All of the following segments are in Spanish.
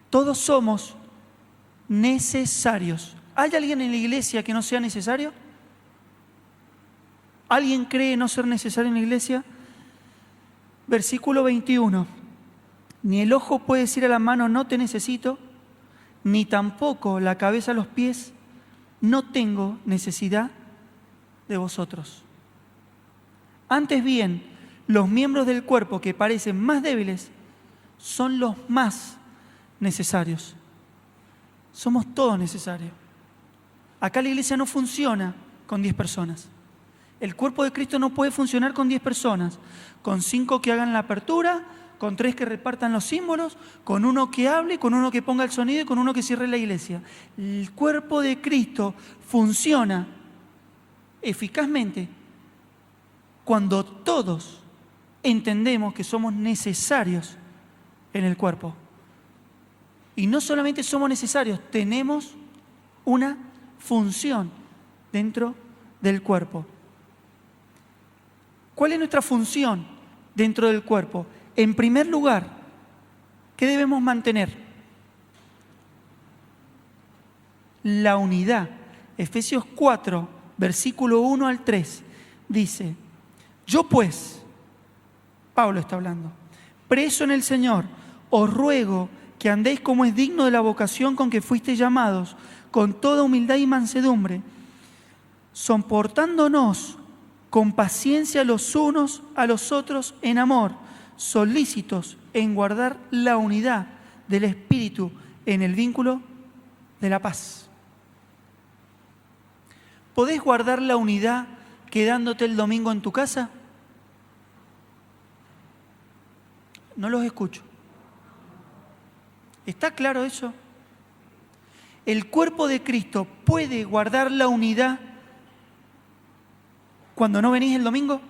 Todos somos necesarios. ¿Hay alguien en la iglesia que no sea necesario? ¿Alguien cree no ser necesario en la iglesia? Versículo 21. Ni el ojo puede decir a la mano, no te necesito, ni tampoco la cabeza a los pies, no tengo necesidad de vosotros. Antes bien, los miembros del cuerpo que parecen más débiles son los más necesarios. Somos todos necesarios. Acá la iglesia no funciona con 10 personas. El cuerpo de Cristo no puede funcionar con 10 personas, con 5 que hagan la apertura, con 3 que repartan los símbolos, con 1 que hable, con 1 que ponga el sonido y con 1 que cierre la iglesia. El cuerpo de Cristo funciona eficazmente cuando todos entendemos que somos necesarios en el cuerpo. Y no solamente somos necesarios, tenemos una función dentro del cuerpo. ¿Cuál es nuestra función dentro del cuerpo? En primer lugar, ¿qué debemos mantener? La unidad. Efesios 4, versículo 1 al 3, dice: yo pues, Pablo está hablando, preso en el Señor, os ruego que andéis como es digno de la vocación con que fuisteis llamados, con toda humildad y mansedumbre, soportándonos con paciencia los unos a los otros en amor, solícitos en guardar la unidad del Espíritu en el vínculo de la paz. ¿Podés guardar la unidad quedándote el domingo en tu casa? No los escucho. ¿Está claro eso? ¿El cuerpo de Cristo puede guardar la unidad cuando no venís el domingo?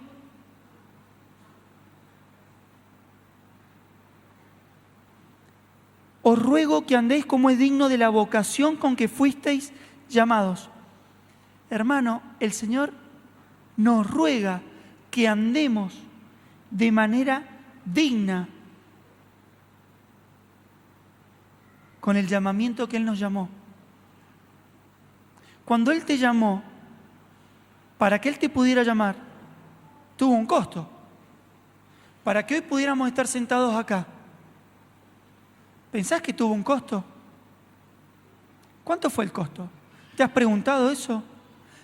Os ruego que andéis como es digno de la vocación con que fuisteis llamados. Hermano, el Señor nos ruega que andemos de manera digna con el llamamiento que Él nos llamó. Cuando Él te llamó, para que Él te pudiera llamar, tuvo un costo. Para que hoy pudiéramos estar sentados acá, ¿pensás que tuvo un costo? ¿Cuánto fue el costo? ¿Te has preguntado eso?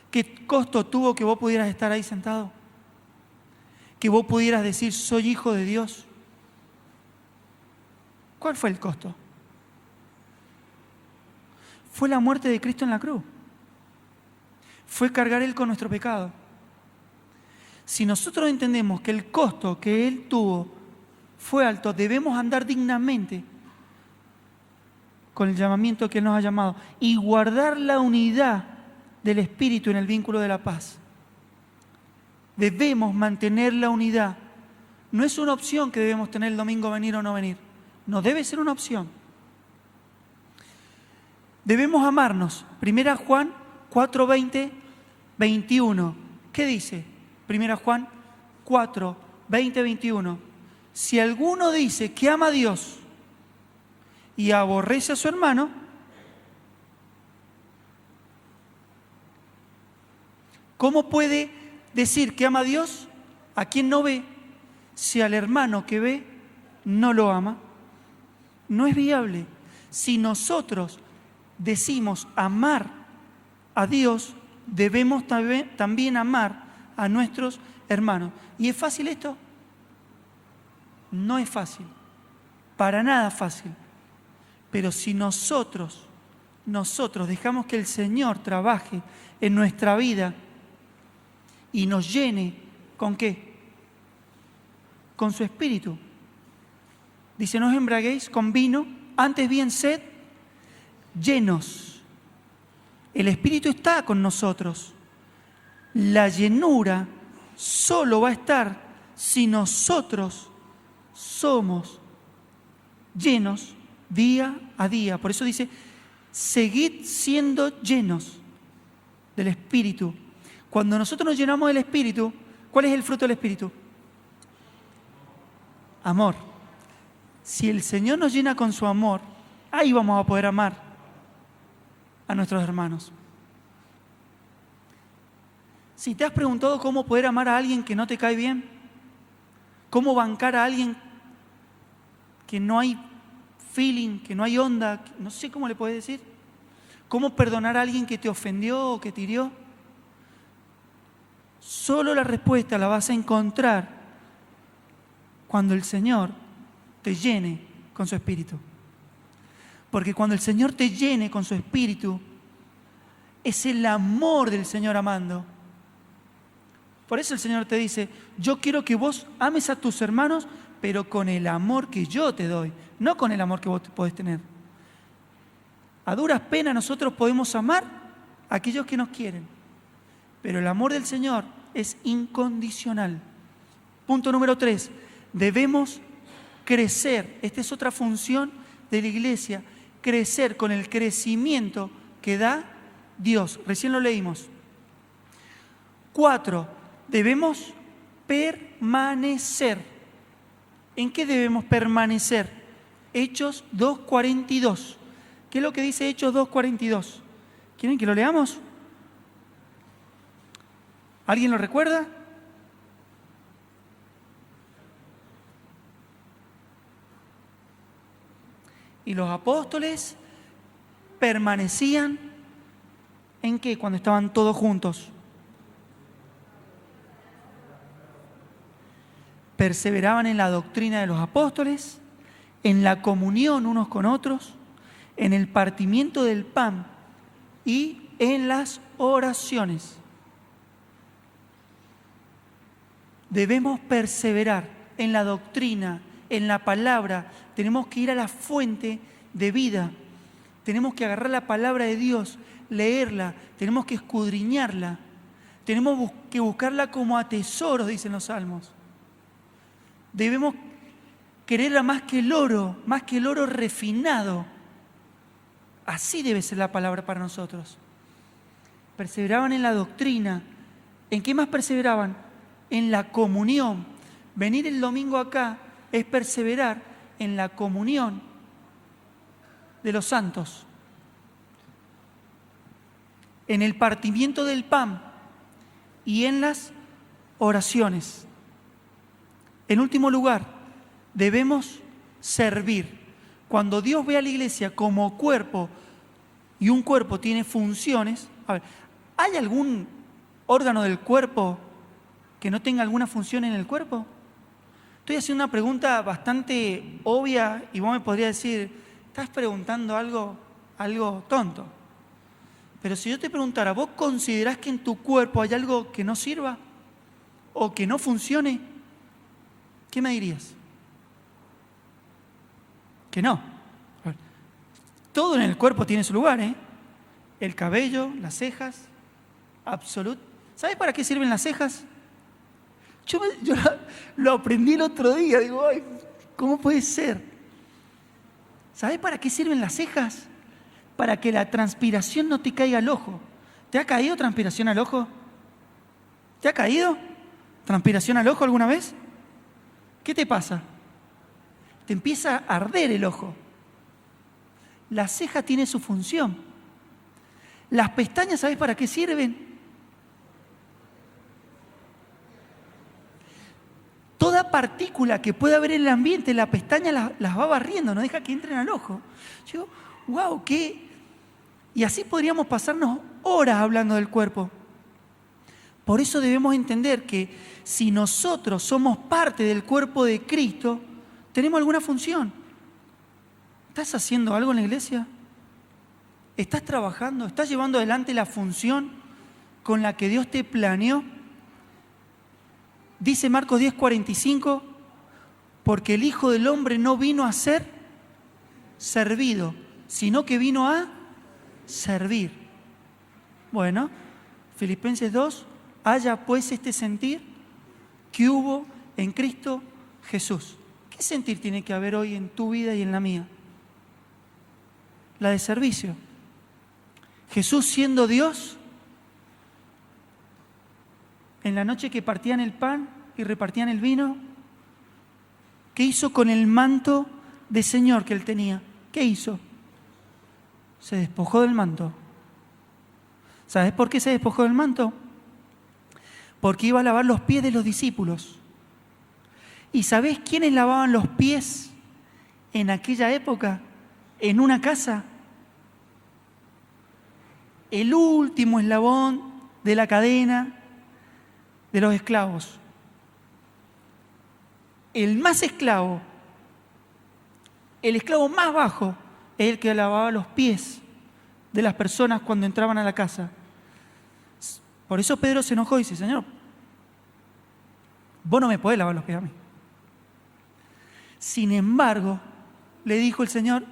¿Qué costo tuvo que vos pudieras estar ahí sentado? Que vos pudieras decir, soy hijo de Dios. ¿Cuál fue el costo? Fue la muerte de Cristo en la cruz. Fue cargar Él con nuestro pecado. Si nosotros entendemos que el costo que Él tuvo fue alto, debemos andar dignamente con el llamamiento que Él nos ha llamado y guardar la unidad del Espíritu en el vínculo de la paz. Debemos mantener la unidad. No es una opción que debemos tener el domingo, venir o no venir. No debe ser una opción. Debemos amarnos. 1 Juan 4, 20, 21. ¿Qué dice? 1 Juan 4, 20, 21. Si alguno dice que ama a Dios y aborrece a su hermano, ¿cómo puede decir que ama a Dios a quien no ve si al hermano que ve no lo ama? No es viable. Si nosotros decimos amar a Dios, debemos también amar a nuestros hermanos. ¿Y es fácil esto? No es fácil, para nada fácil. Pero si nosotros dejamos que el Señor trabaje en nuestra vida y nos llene, ¿con qué? Con su Espíritu. Dice, no os embriaguéis con vino, antes bien sed llenos. El Espíritu está con nosotros. La llenura solo va a estar si nosotros somos llenos día a día. Por eso dice, seguid siendo llenos del Espíritu. Cuando nosotros nos llenamos del Espíritu, ¿cuál es el fruto del Espíritu? Amor. Si el Señor nos llena con su amor, ahí vamos a poder amar a nuestros hermanos. Si te has preguntado cómo poder amar a alguien que no te cae bien, cómo bancar a alguien que no hay feeling, que no hay onda, no sé cómo le puedes decir, cómo perdonar a alguien que te ofendió o que te hirió, solo la respuesta la vas a encontrar cuando el Señor te llene con su Espíritu. Porque cuando el Señor te llene con su Espíritu, es el amor del Señor amando. Por eso el Señor te dice, yo quiero que vos ames a tus hermanos, pero con el amor que yo te doy, no con el amor que vos podés tener. A duras penas nosotros podemos amar a aquellos que nos quieren, pero el amor del Señor es incondicional. Punto número 3, debemos crecer. Esta es otra función de la iglesia, crecer con el crecimiento que da Dios. Recién lo leímos. 4, debemos permanecer. ¿En qué debemos permanecer? Hechos 2:42. ¿Qué es lo que dice Hechos 2:42? ¿Quieren que lo leamos? ¿Alguien lo recuerda? Y los apóstoles permanecían ¿en qué? Cuando estaban todos juntos. Perseveraban en la doctrina de los apóstoles, en la comunión unos con otros, en el partimiento del pan y en las oraciones. Debemos perseverar en la doctrina, en la palabra. Tenemos que ir a la fuente de vida. Tenemos que agarrar la palabra de Dios, leerla, tenemos que escudriñarla. Tenemos que buscarla como a tesoros, dicen los salmos. Debemos quererla más que el oro refinado. Así debe ser la palabra para nosotros. Perseveraban en la doctrina. ¿En qué más perseveraban? En la comunión. Venir el domingo acá es perseverar en la comunión de los santos. En el partimiento del pan y en las oraciones. En último lugar, debemos servir. Cuando Dios ve a la iglesia como cuerpo y un cuerpo tiene funciones, a ver, ¿hay algún órgano del cuerpo que no tenga alguna función en el cuerpo? Estoy haciendo una pregunta bastante obvia y vos me podrías decir, estás preguntando algo tonto. Pero si yo te preguntara, ¿vos considerás que en tu cuerpo hay algo que no sirva o que no funcione? ¿Qué me dirías? Que no. Todo en el cuerpo tiene su lugar, ¿eh? El cabello, las cejas, absoluto. ¿Sabes para qué sirven las cejas? Yo lo aprendí el otro día, digo, ay, ¿cómo puede ser? ¿Sabes para qué sirven las cejas? Para que la transpiración no te caiga al ojo. ¿Te ha caído transpiración al ojo? ¿Te ha caído transpiración al ojo alguna vez? ¿Qué te pasa? Te empieza a arder el ojo. La ceja tiene su función. Las pestañas, ¿sabes para qué sirven? Toda partícula que pueda haber en el ambiente, la pestaña las va barriendo, no deja que entren al ojo. Yo digo, wow, ¿qué? Y así podríamos pasarnos horas hablando del cuerpo. Por eso debemos entender que si nosotros somos parte del cuerpo de Cristo, tenemos alguna función. ¿Estás haciendo algo en la iglesia? ¿Estás trabajando? ¿Estás llevando adelante la función con la que Dios te planeó? Dice Marcos 10:45, porque el Hijo del Hombre no vino a ser servido, sino que vino a servir. Bueno, Filipenses 2, haya pues este sentir que hubo en Cristo Jesús. ¿Qué sentir tiene que haber hoy en tu vida y en la mía? La de servicio. Jesús siendo Dios, en la noche que partían el pan y repartían el vino, ¿qué hizo con el manto de Señor que él tenía? ¿Qué hizo? se despojó del manto. ¿Sabes por qué se despojó del manto? Porque iba a lavar los pies de los discípulos. ¿Y sabés quiénes lavaban los pies en aquella época, en una casa? El último eslabón de la cadena de los esclavos. El más esclavo, el esclavo más bajo, es el que lavaba los pies de las personas cuando entraban a la casa. Por eso Pedro se enojó y dice: Señor, vos no me podés lavar los pies a mí. Sin embargo, le dijo el Señor: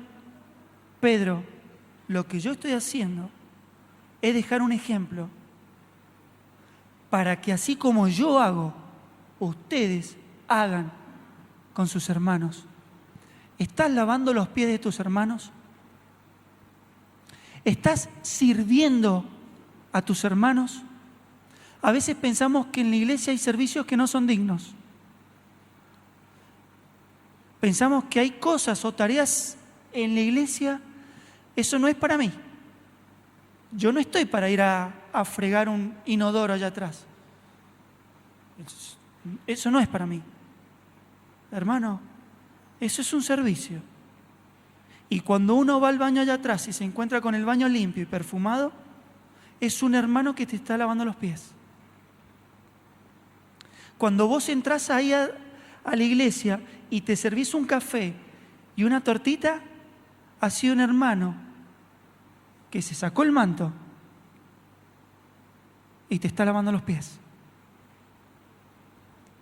Pedro, lo que yo estoy haciendo es dejar un ejemplo para que así como yo hago, ustedes hagan con sus hermanos. ¿Estás lavando los pies de tus hermanos? ¿Estás sirviendo a tus hermanos? A veces pensamos que en la iglesia hay servicios que no son dignos. Pensamos que hay cosas o tareas en la iglesia, eso no es para mí. Yo no estoy para ir a fregar un inodoro allá atrás. Eso no es para mí. Hermano, eso es un servicio. Y cuando uno va al baño allá atrás y se encuentra con el baño limpio y perfumado, es un hermano que te está lavando los pies. Cuando vos entrás ahí a la iglesia y te servís un café y una tortita, ha sido un hermano que se sacó el manto y te está lavando los pies.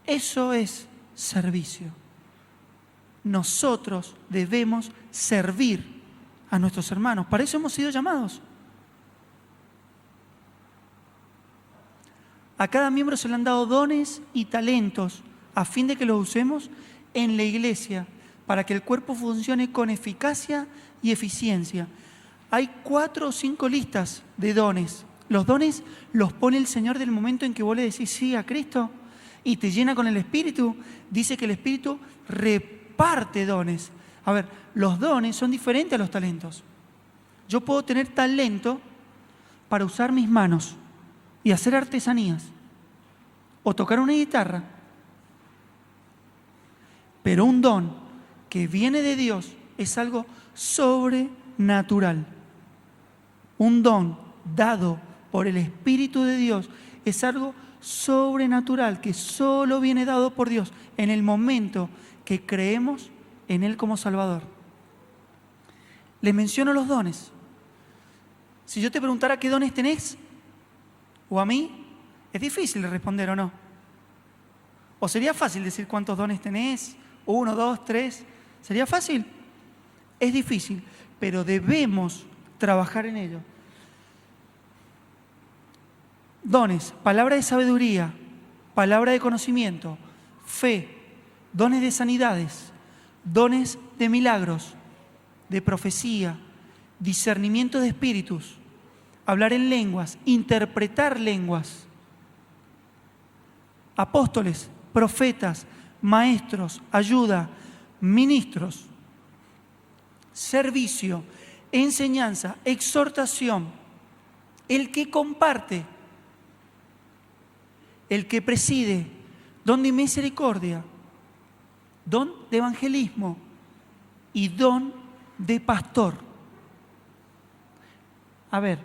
Eso es servicio. Nosotros debemos servir a nuestros hermanos. Para eso hemos sido llamados. A cada miembro se le han dado dones y talentos a fin de que los usemos en la iglesia para que el cuerpo funcione con eficacia y eficiencia. Hay 4 o 5 listas de dones. Los dones los pone el Señor del momento en que vos le decís sí a Cristo y te llena con el Espíritu. Dice que el Espíritu reparte dones. A ver, los dones son diferentes a los talentos. Yo puedo tener talento para usar mis manos y hacer artesanías o tocar una guitarra. Pero un don que viene de Dios es algo sobrenatural. Un don dado por el Espíritu de Dios es algo sobrenatural que solo viene dado por Dios en el momento que creemos en Él como Salvador. Les menciono los dones. Si yo te preguntara qué dones tenés, o a mí, es difícil de responder, ¿o no? ¿O sería fácil decir cuántos dones tenés? 1, 2, 3. ¿Sería fácil? Es difícil, pero debemos trabajar en ello. Dones: palabra de sabiduría, palabra de conocimiento, fe, dones de sanidades, dones de milagros, de profecía, discernimiento de espíritus, hablar en lenguas, interpretar lenguas, apóstoles, profetas, maestros, ayuda, ministros, servicio, enseñanza, exhortación, el que comparte, el que preside, don de misericordia, don de evangelismo y don de pastor. A ver,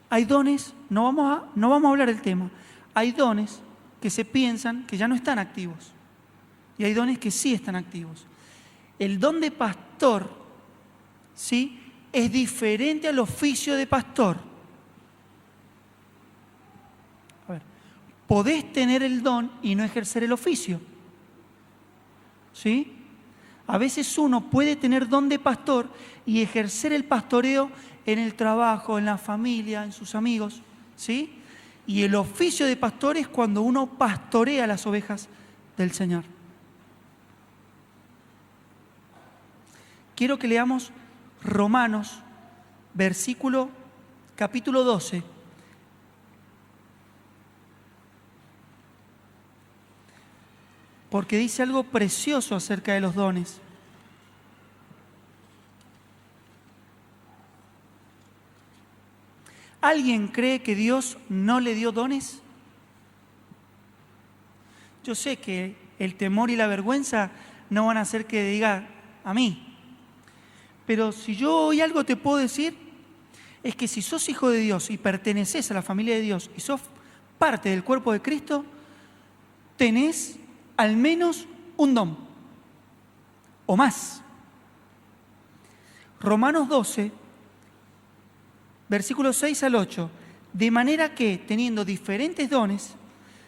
hay dones, no vamos a hablar del tema, hay dones que se piensan que ya no están activos y hay dones que sí están activos. El don de pastor, ¿sí?, es diferente al oficio de pastor. A ver, podés tener el don y no ejercer el oficio, ¿sí? A veces uno puede tener don de pastor y ejercer el pastoreo en el trabajo, en la familia, en sus amigos, ¿sí? Y el oficio de pastor es cuando uno pastorea las ovejas del Señor. Quiero que leamos Romanos, capítulo 12. Porque dice algo precioso acerca de los dones. ¿Alguien cree que Dios no le dio dones? Yo sé que el temor y la vergüenza no van a hacer que diga a mí. Pero si yo hoy algo te puedo decir, es que si sos hijo de Dios y perteneces a la familia de Dios y sos parte del cuerpo de Cristo, tenés al menos un don o más. Romanos 12, versículos 6 al 8. De manera que, teniendo diferentes dones,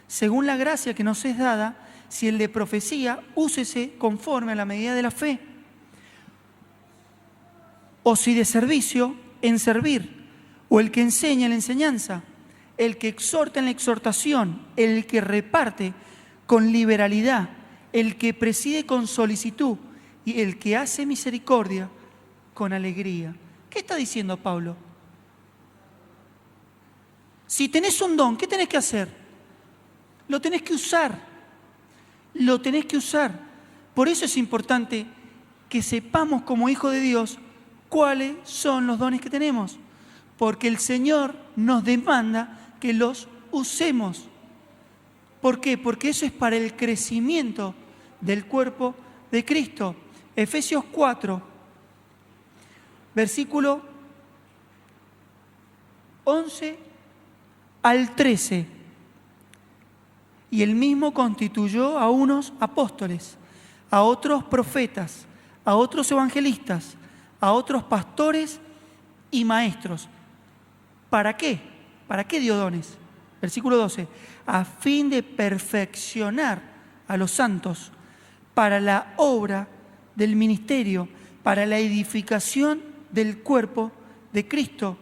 según la gracia que nos es dada, si el de profecía, úsese conforme a la medida de la fe. O si de servicio, en servir. O el que enseña en la enseñanza. El que exhorta en la exhortación. El que reparte con liberalidad. El que preside con solicitud. Y el que hace misericordia con alegría. ¿Qué está diciendo Pablo? Si tenés un don, ¿qué tenés que hacer? Lo tenés que usar. Lo tenés que usar. Por eso es importante que sepamos como hijos de Dios cuáles son los dones que tenemos. Porque el Señor nos demanda que los usemos. ¿Por qué? Porque eso es para el crecimiento del cuerpo de Cristo. Efesios 4, versículo 11 al 13. Y él mismo constituyó a unos apóstoles, a otros profetas, a otros evangelistas, a otros pastores y maestros. ¿Para qué? ¿Para qué dio dones? Versículo 12. A fin de perfeccionar a los santos para la obra del ministerio, para la edificación del cuerpo de Cristo,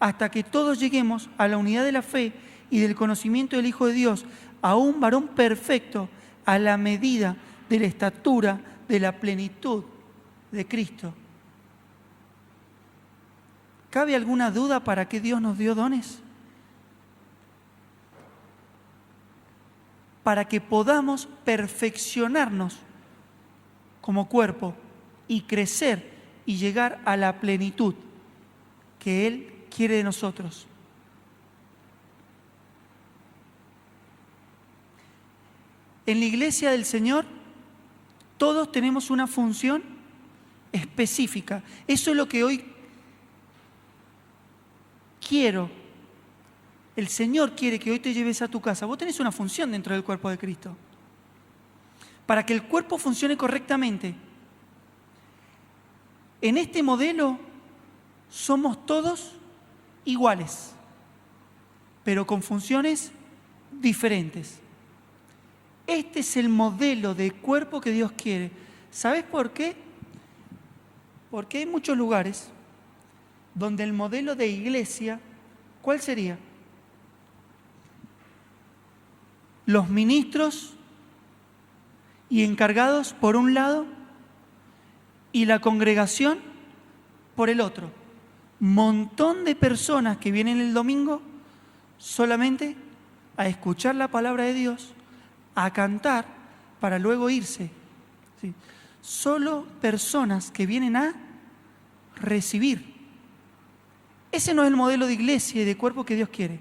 hasta que todos lleguemos a la unidad de la fe y del conocimiento del Hijo de Dios, a un varón perfecto, a la medida de la estatura de la plenitud de Cristo. ¿Cabe alguna duda para qué Dios nos dio dones? Para que podamos perfeccionarnos como cuerpo y crecer y llegar a la plenitud que Él quiere de nosotros. En la iglesia del Señor, todos tenemos una función específica. Eso es lo que hoy quiero. El Señor quiere que hoy te lleves a tu casa. Vos tenés una función dentro del cuerpo de Cristo. Para que el cuerpo funcione correctamente. En este modelo somos todos iguales, pero con funciones diferentes. Este es el modelo de cuerpo que Dios quiere. ¿Sabes por qué? Porque hay muchos lugares donde el modelo de iglesia, ¿cuál sería? Los ministros y encargados por un lado y la congregación por el otro. Montón de personas que vienen el domingo solamente a escuchar la palabra de Dios, a cantar para luego irse. ¿Sí? Solo personas que vienen a recibir. Ese no es el modelo de iglesia y de cuerpo que Dios quiere.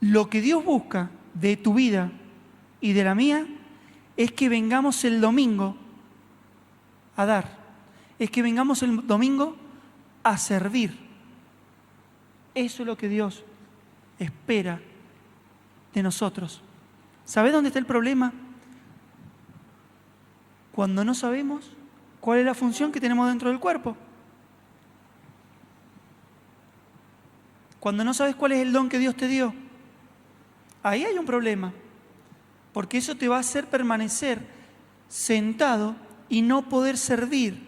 Lo que Dios busca de tu vida y de la mía es que vengamos el domingo a dar. Es que vengamos el domingo a servir. Eso es lo que Dios espera de nosotros. ¿Sabés dónde está el problema? Cuando no sabemos cuál es la función que tenemos dentro del cuerpo. Cuando no sabes cuál es el don que Dios te dio. Ahí hay un problema. Porque eso te va a hacer permanecer sentado y no poder servir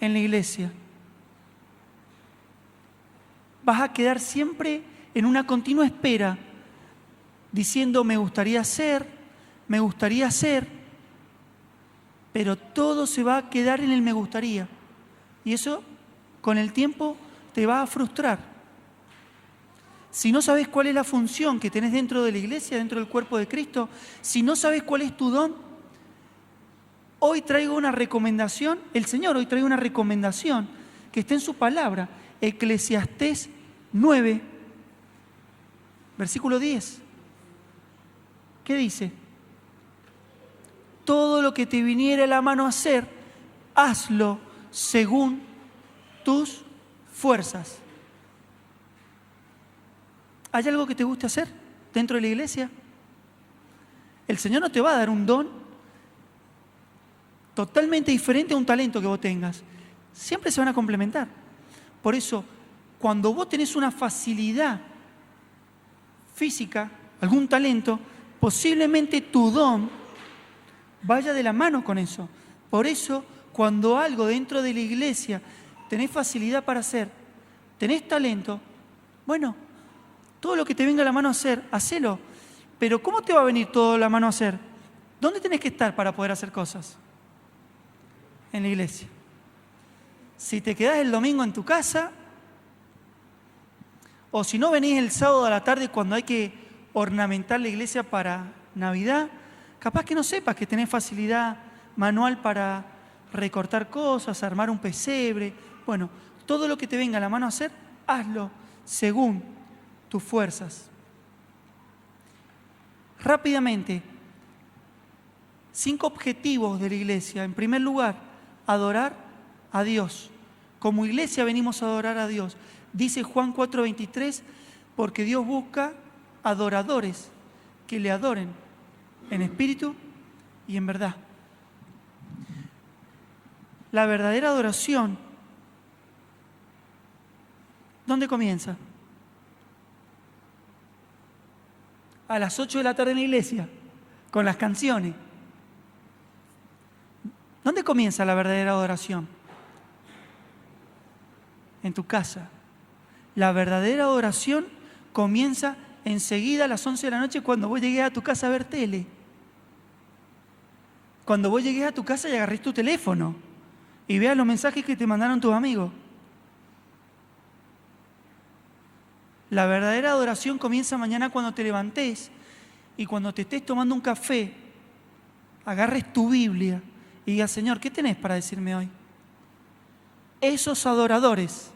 en la iglesia. Vas a quedar siempre en una continua espera, diciendo me gustaría hacer, pero todo se va a quedar en el me gustaría. Y eso con el tiempo te va a frustrar. Si no sabes cuál es la función que tenés dentro de la iglesia, dentro del cuerpo de Cristo, si no sabes cuál es tu don, hoy traigo una recomendación, el Señor hoy trae una recomendación que está en su palabra. Eclesiastés 9, versículo 10. ¿Qué dice? Todo lo que te viniere a la mano a hacer, hazlo según tus fuerzas. ¿Hay algo que te guste hacer dentro de la iglesia? El Señor no te va a dar un don totalmente diferente a un talento que vos tengas. Siempre se van a complementar. Por eso, cuando vos tenés una facilidad física, algún talento, posiblemente tu don vaya de la mano con eso. Por eso, cuando algo dentro de la iglesia tenés facilidad para hacer, tenés talento, bueno, todo lo que te venga a la mano a hacer, hacelo. Pero ¿cómo te va a venir todo a la mano a hacer? ¿Dónde tenés que estar para poder hacer cosas? En la iglesia. Si te quedás el domingo en tu casa, o si no venís el sábado a la tarde cuando hay que ornamentar la iglesia para Navidad, capaz que no sepas que tenés facilidad manual para recortar cosas, armar un pesebre. Bueno, todo lo que te venga a la mano a hacer, hazlo según tus fuerzas. Rápidamente, 5 objetivos de la iglesia. En primer lugar, adorar a Dios. Como iglesia venimos a adorar a Dios. Dice Juan 4:23, porque Dios busca adoradores que le adoren en espíritu y en verdad. La verdadera adoración, ¿dónde comienza? A las 8 de la tarde en la iglesia, con las canciones. ¿Dónde comienza la verdadera adoración? En tu casa. La verdadera adoración comienza enseguida a las 11 de la noche cuando vos llegues a tu casa a ver tele. Cuando vos llegues a tu casa y agarrés tu teléfono y veas los mensajes que te mandaron tus amigos. La verdadera adoración comienza mañana cuando te levantes y cuando te estés tomando un café, agarres tu Biblia y digas, Señor, ¿qué tenés para decirme hoy? Esos adoradores,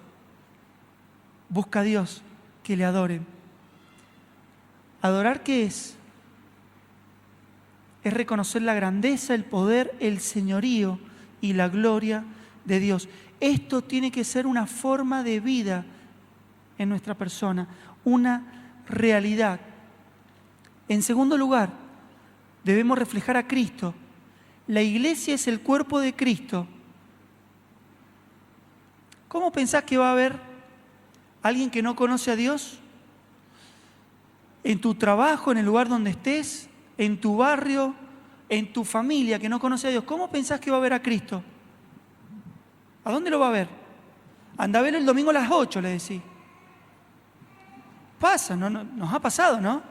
busca a Dios que le adoren. ¿Adorar qué es? Es reconocer la grandeza, el poder, el señorío y la gloria de Dios. Esto tiene que ser una forma de vida en nuestra persona, una realidad. En segundo lugar, debemos reflejar a Cristo. La iglesia es el cuerpo de Cristo. ¿Cómo pensás que va a haber alguien que no conoce a Dios? En tu trabajo, en el lugar donde estés, en tu barrio, en tu familia que no conoce a Dios. ¿Cómo pensás que va a ver a Cristo? ¿A dónde lo va a ver? Anda a ver el domingo a las 8, le decís. Pasa, nos ha pasado, ¿no?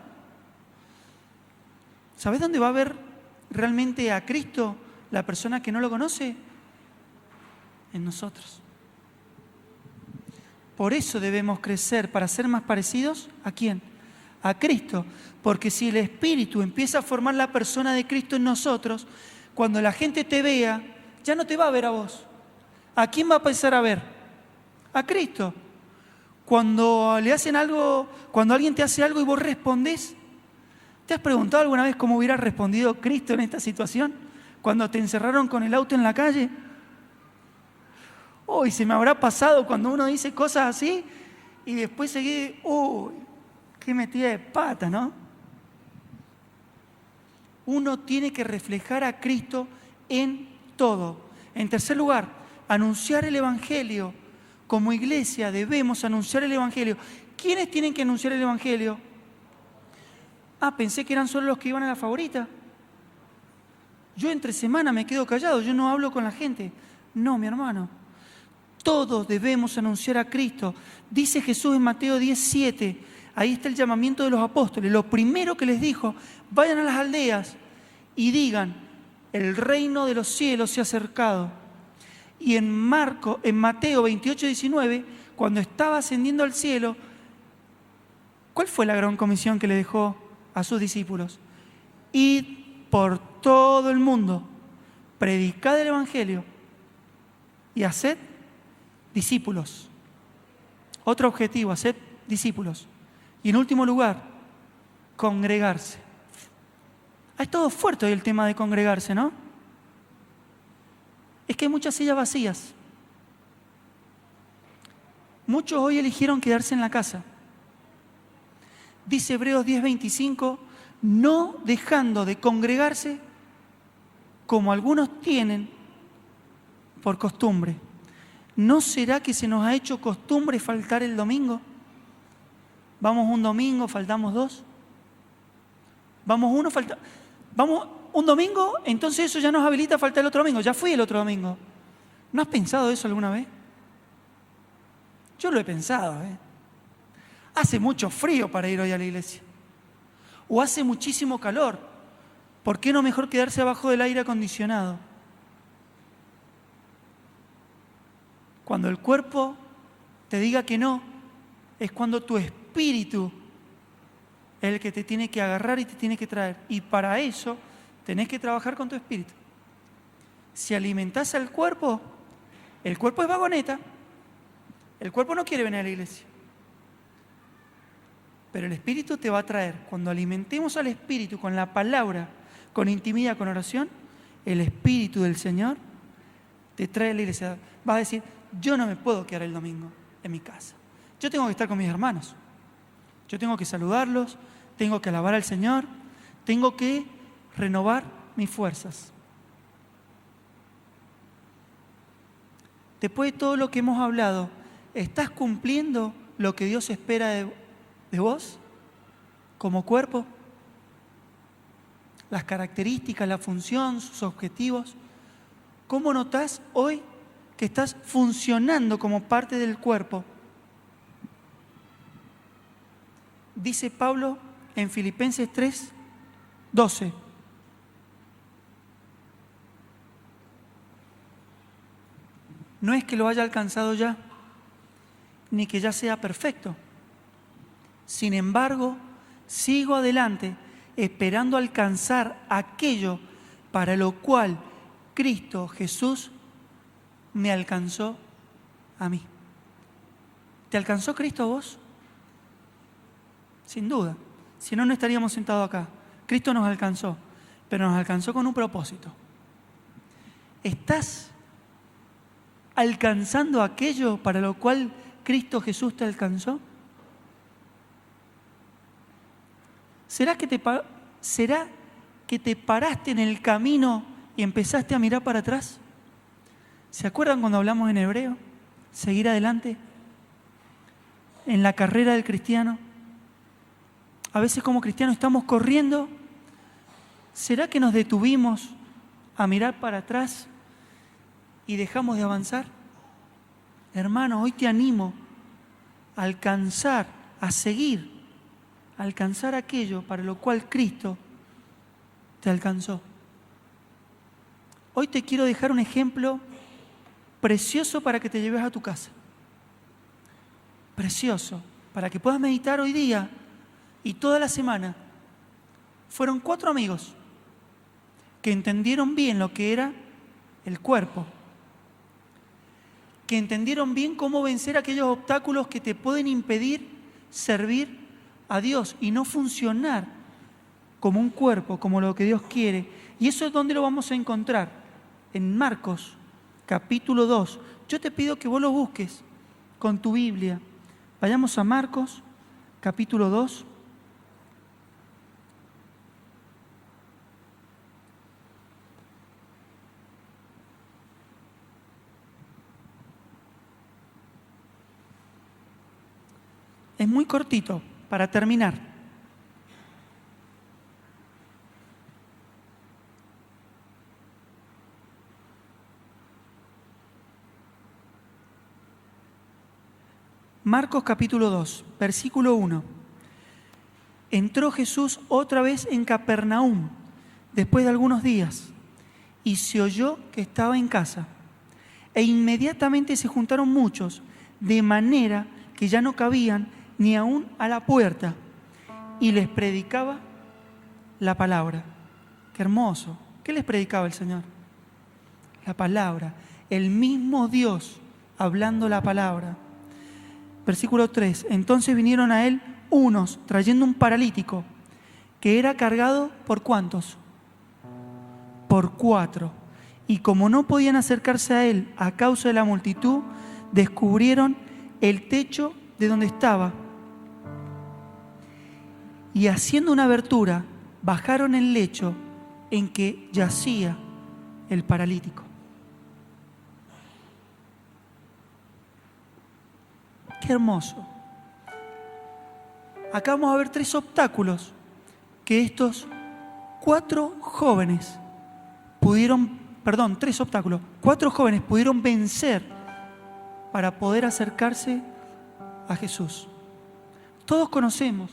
¿Sabés dónde va a ver realmente a Cristo la persona que no lo conoce? En nosotros. Por eso debemos crecer para ser más parecidos ¿a quién? A Cristo. Porque si el Espíritu empieza a formar la persona de Cristo en nosotros, cuando la gente te vea, ya no te va a ver a vos. ¿A quién va a empezar a ver? A Cristo. Cuando le hacen algo, cuando alguien te hace algo y vos respondés, ¿te has preguntado alguna vez cómo hubiera respondido Cristo en esta situación? Cuando te encerraron con el auto en la calle. Uy, se me habrá pasado cuando uno dice cosas así y después seguí, uy, qué metida de pata, ¿no? Uno tiene que reflejar a Cristo en todo. En tercer lugar, anunciar el Evangelio. Como iglesia debemos anunciar el Evangelio. ¿Quiénes tienen que anunciar el Evangelio? Ah, pensé que eran solo los que iban a la favorita. Yo entre semana me quedo callado, yo no hablo con la gente. No, mi hermano. Todos debemos anunciar a Cristo. Dice Jesús en Mateo 10:7. Ahí está el llamamiento de los apóstoles. Lo primero que les dijo, vayan a las aldeas y digan, el reino de los cielos se ha acercado. Y en Mateo 28:19, cuando estaba ascendiendo al cielo, ¿cuál fue la gran comisión que le dejó a sus discípulos? Id por todo el mundo, predicad el Evangelio y haced discípulos. Otro objetivo, hacer discípulos. Y en último lugar, congregarse. Ha estado fuerte hoy el tema de congregarse, ¿no? Es que hay muchas sillas vacías. Muchos hoy eligieron quedarse en la casa. Dice Hebreos 10:25, no dejando de congregarse como algunos tienen por costumbre. ¿No será que se nos ha hecho costumbre faltar el domingo? Vamos un domingo, faltamos dos. Vamos un domingo, entonces eso ya nos habilita a faltar el otro domingo. Ya fui el otro domingo. ¿No has pensado eso alguna vez? Yo lo he pensado, ¿eh? Hace mucho frío para ir hoy a la iglesia. O hace muchísimo calor. ¿Por qué no mejor quedarse abajo del aire acondicionado? Cuando el cuerpo te diga que no, es cuando tu espíritu es el que te tiene que agarrar y te tiene que traer. Y para eso tenés que trabajar con tu espíritu. Si alimentás al cuerpo, el cuerpo es vagoneta. El cuerpo no quiere venir a la iglesia. Pero el espíritu te va a traer. Cuando alimentemos al espíritu con la palabra, con intimidad, con oración, el espíritu del Señor te trae a la iglesia. Vas a decir, yo no me puedo quedar el domingo en mi casa. Yo tengo que estar con mis hermanos. Yo tengo que saludarlos, tengo que alabar al Señor, tengo que renovar mis fuerzas. Después de todo lo que hemos hablado, ¿estás cumpliendo lo que Dios espera de vos como cuerpo? Las características, la función, sus objetivos. ¿Cómo notás hoy que estás funcionando como parte del cuerpo? Dice Pablo en Filipenses 3:12. No es que lo haya alcanzado ya, ni que ya sea perfecto. Sin embargo, sigo adelante esperando alcanzar aquello para lo cual Cristo Jesús me alcanzó a mí. ¿Te alcanzó Cristo a vos? Sin duda. Si no, no estaríamos sentados acá. Cristo nos alcanzó, pero nos alcanzó con un propósito. ¿Estás alcanzando aquello para lo cual Cristo Jesús te alcanzó? ¿Será que te paraste en el camino y empezaste a mirar para atrás? ¿Se acuerdan cuando hablamos en hebreo? Seguir adelante. En la carrera del cristiano. A veces como cristianos estamos corriendo. ¿Será que nos detuvimos a mirar para atrás y dejamos de avanzar? Hermano, hoy te animo a alcanzar, a seguir, a alcanzar aquello para lo cual Cristo te alcanzó. Hoy te quiero dejar un ejemplo precioso para que te lleves a tu casa. Precioso, para que puedas meditar hoy día y toda la semana. Fueron 4 amigos que entendieron bien lo que era el cuerpo, que entendieron bien cómo vencer aquellos obstáculos que te pueden impedir servir a Dios y no funcionar como un cuerpo, como lo que Dios quiere. Y eso es donde lo vamos a encontrar, en Marcos, capítulo 2. Yo te pido que vos lo busques con tu Biblia. Vayamos a Marcos, capítulo 2. Es muy cortito, para terminar. Marcos capítulo 2, versículo 1. Entró Jesús otra vez en Capernaum, después de algunos días, y se oyó que estaba en casa. E inmediatamente se juntaron muchos, de manera que ya no cabían ni aún a la puerta, y les predicaba la palabra. ¡Qué hermoso! ¿Qué les predicaba el Señor? La palabra. El mismo Dios hablando la palabra. Versículo 3. Entonces vinieron a él unos trayendo un paralítico que era cargado ¿por cuántos? Por 4. Y como no podían acercarse a él a causa de la multitud, descubrieron el techo de donde estaba. Y haciendo una abertura, bajaron el lecho en que yacía el paralítico. Qué hermoso. Acá vamos a ver 3 obstáculos que estos 4 jóvenes pudieron, 4 jóvenes pudieron vencer para poder acercarse a Jesús. Todos conocemos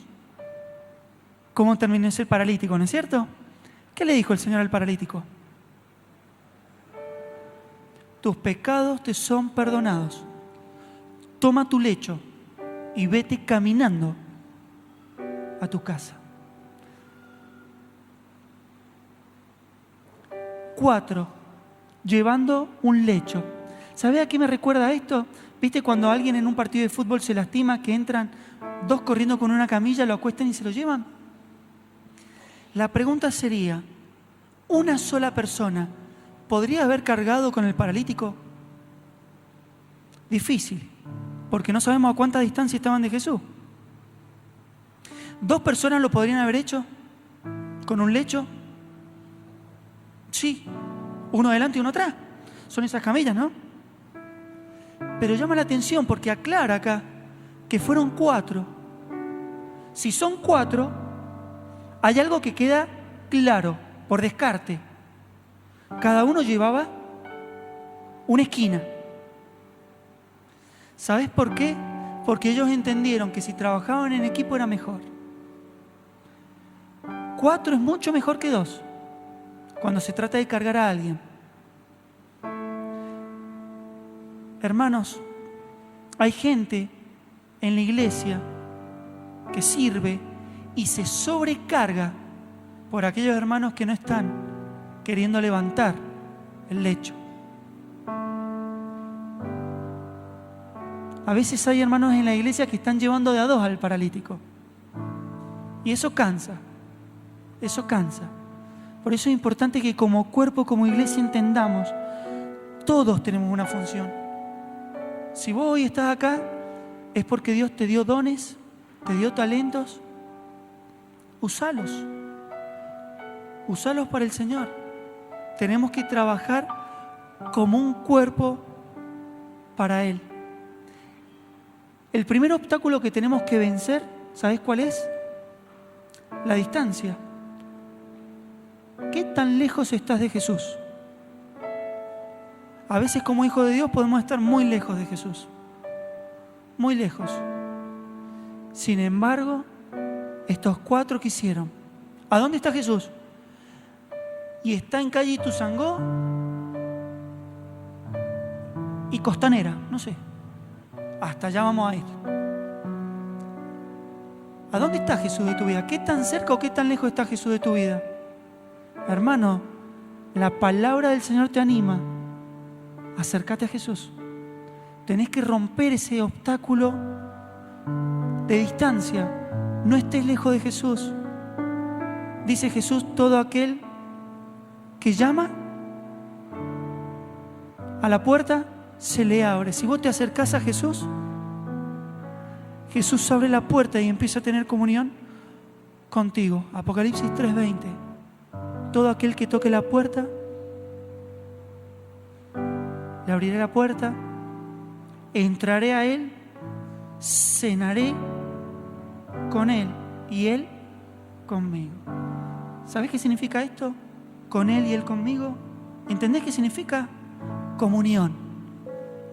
cómo terminó ese paralítico, ¿no es cierto? ¿Qué le dijo el Señor al paralítico? Tus pecados te son perdonados. Toma tu lecho y vete caminando a tu casa. 4, llevando un lecho. ¿Sabe a qué me recuerda esto? ¿Viste cuando alguien en un partido de fútbol se lastima, que entran 2 corriendo con una camilla, lo acuestan y se lo llevan? La pregunta sería, ¿una sola persona podría haber cargado con el paralítico? Difícil, porque no sabemos a cuánta distancia estaban de Jesús. 2 personas lo podrían haber hecho con un lecho. Sí, uno adelante y uno atrás. Son esas camillas, ¿no? Pero llama la atención porque aclara acá que fueron 4. Si son 4, hay algo que queda claro, por descarte. Cada uno llevaba una esquina. ¿Sabes por qué? Porque ellos entendieron que si trabajaban en equipo era mejor. 4 es mucho mejor que 2 cuando se trata de cargar a alguien. Hermanos, hay gente en la iglesia que sirve y se sobrecarga por aquellos hermanos que no están queriendo levantar el lecho. A veces hay hermanos en la iglesia que están llevando de a 2 al paralítico. Y eso cansa. Eso cansa. Por eso es importante que como cuerpo, como iglesia entendamos, todos tenemos una función. Si vos hoy estás acá, es porque Dios te dio dones, te dio talentos. Usalos. Usalos para el Señor. Tenemos que trabajar como un cuerpo para Él. El primer obstáculo que tenemos que vencer, ¿sabes cuál es? La distancia. ¿Qué tan lejos estás de Jesús? A veces como hijos de Dios podemos estar muy lejos de Jesús. Muy lejos. Sin embargo, estos 4 que hicieron. ¿A dónde está Jesús? Y está en calle Ituzaingó y Costanera, no sé. Hasta allá vamos a ir. ¿A dónde está Jesús de tu vida? ¿Qué tan cerca o qué tan lejos está Jesús de tu vida? Hermano, la palabra del Señor te anima. Acércate a Jesús. Tenés que romper ese obstáculo de distancia. No estés lejos de Jesús. Dice Jesús, todo aquel que llama a la puerta se le abre. Si vos te acercás a Jesús, Jesús abre la puerta y empieza a tener comunión contigo. Apocalipsis 3:20. Todo aquel que toque la puerta, le abriré la puerta, entraré a él, cenaré con él y él conmigo. ¿Sabés qué significa esto? Con él y él conmigo. ¿Entendés qué significa? Comunión,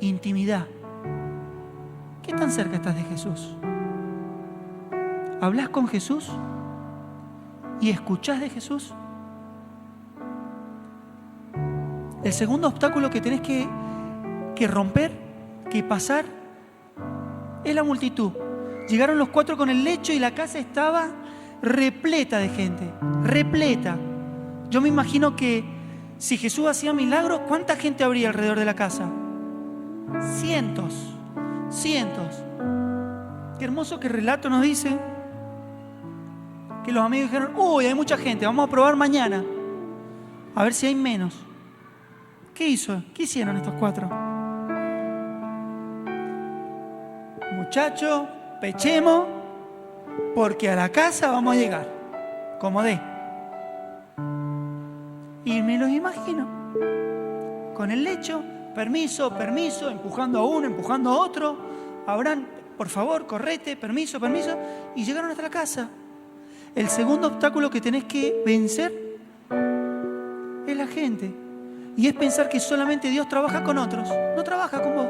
intimidad. ¿Qué tan cerca estás de Jesús? ¿Hablas con Jesús? ¿Y escuchás de Jesús? El segundo obstáculo que tenés que romper, que pasar, es la multitud. Llegaron los 4 con el lecho y la casa estaba repleta de gente, repleta. Yo me imagino que si Jesús hacía milagros, ¿cuánta gente habría alrededor de la casa? Cientos. Qué hermoso que el relato nos dice que los amigos dijeron: uy, hay mucha gente, vamos a probar mañana, a ver si hay menos. ¿Qué hicieron estos 4? Muchachos, pechemos, porque a la casa vamos a llegar, como de. Y me los imagino, con el lecho, permiso, empujando a uno, empujando a otro. Abraham, por favor, correte, permiso. Y llegaron hasta la casa. El segundo obstáculo que tenés que vencer es la gente. Y es pensar que solamente Dios trabaja con otros, no trabaja con vos.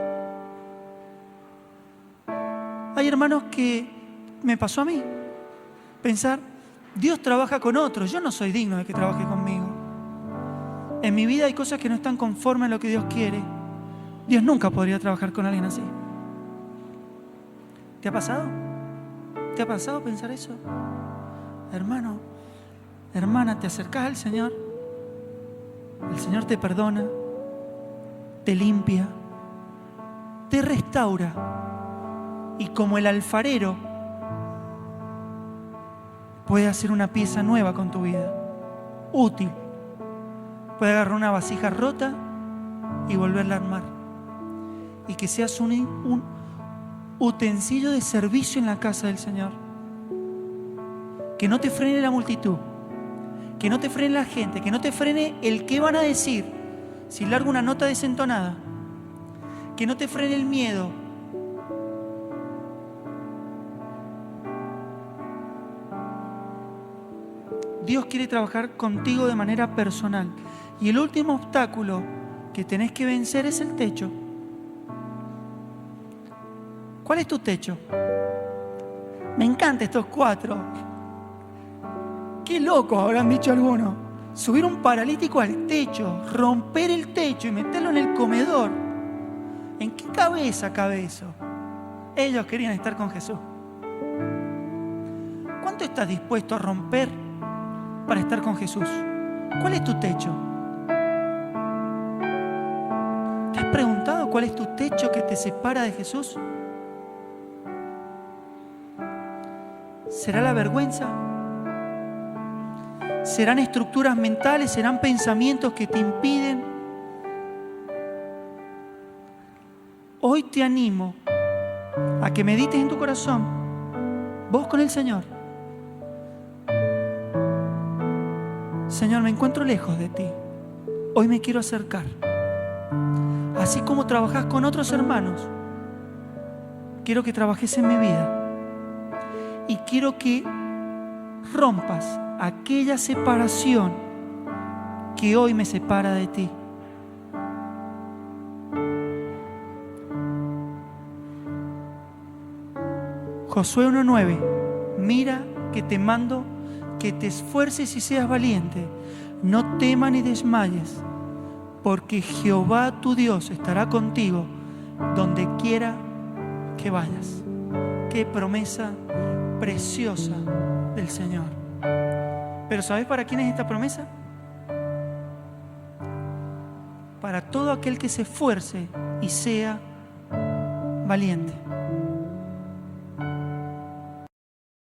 Hay hermanos que me pasó a mí. Pensar, Dios trabaja con otros, yo no soy digno de que trabaje conmigo. En mi vida hay cosas que no están conformes a lo que Dios quiere. Dios nunca podría trabajar con alguien así. ¿Te ha pasado? ¿Te ha pasado pensar eso? Hermano, hermana, te acercás al Señor. El Señor te perdona, te limpia, te restaura. Y como el alfarero, puede hacer una pieza nueva con tu vida, útil. Puede agarrar una vasija rota y volverla a armar. Y que seas un utensilio de servicio en la casa del Señor. Que no te frene la multitud, que no te frene la gente, que no te frene el qué van a decir si largo una nota desentonada, que no te frene el miedo. Dios quiere trabajar contigo de manera personal. Y el último obstáculo que tenés que vencer es el techo. ¿Cuál es tu techo? Me encantan estos 4. Qué locos habrán dicho algunos. Subir un paralítico al techo, romper el techo y meterlo en el comedor. ¿En qué cabeza cabe eso? Ellos querían estar con Jesús. ¿Cuánto estás dispuesto a romper para estar con Jesús? ¿Cuál es tu techo? ¿Te has preguntado cuál es tu techo que te separa de Jesús? ¿Será la vergüenza? ¿Serán estructuras mentales? ¿Serán pensamientos que te impiden? Hoy te animo a que medites en tu corazón, vos con el Señor. Señor, me encuentro lejos de ti. Hoy me quiero acercar. Así como trabajás con otros hermanos, quiero que trabajes en mi vida. Y quiero que rompas aquella separación que hoy me separa de ti. Josué 1:9. Mira que te mando que te esfuerces y seas valiente. No temas ni desmayes, porque Jehová tu Dios estará contigo donde quiera que vayas. Qué promesa preciosa del Señor. Pero ¿sabes para quién es esta promesa? Para todo aquel que se esfuerce y sea valiente.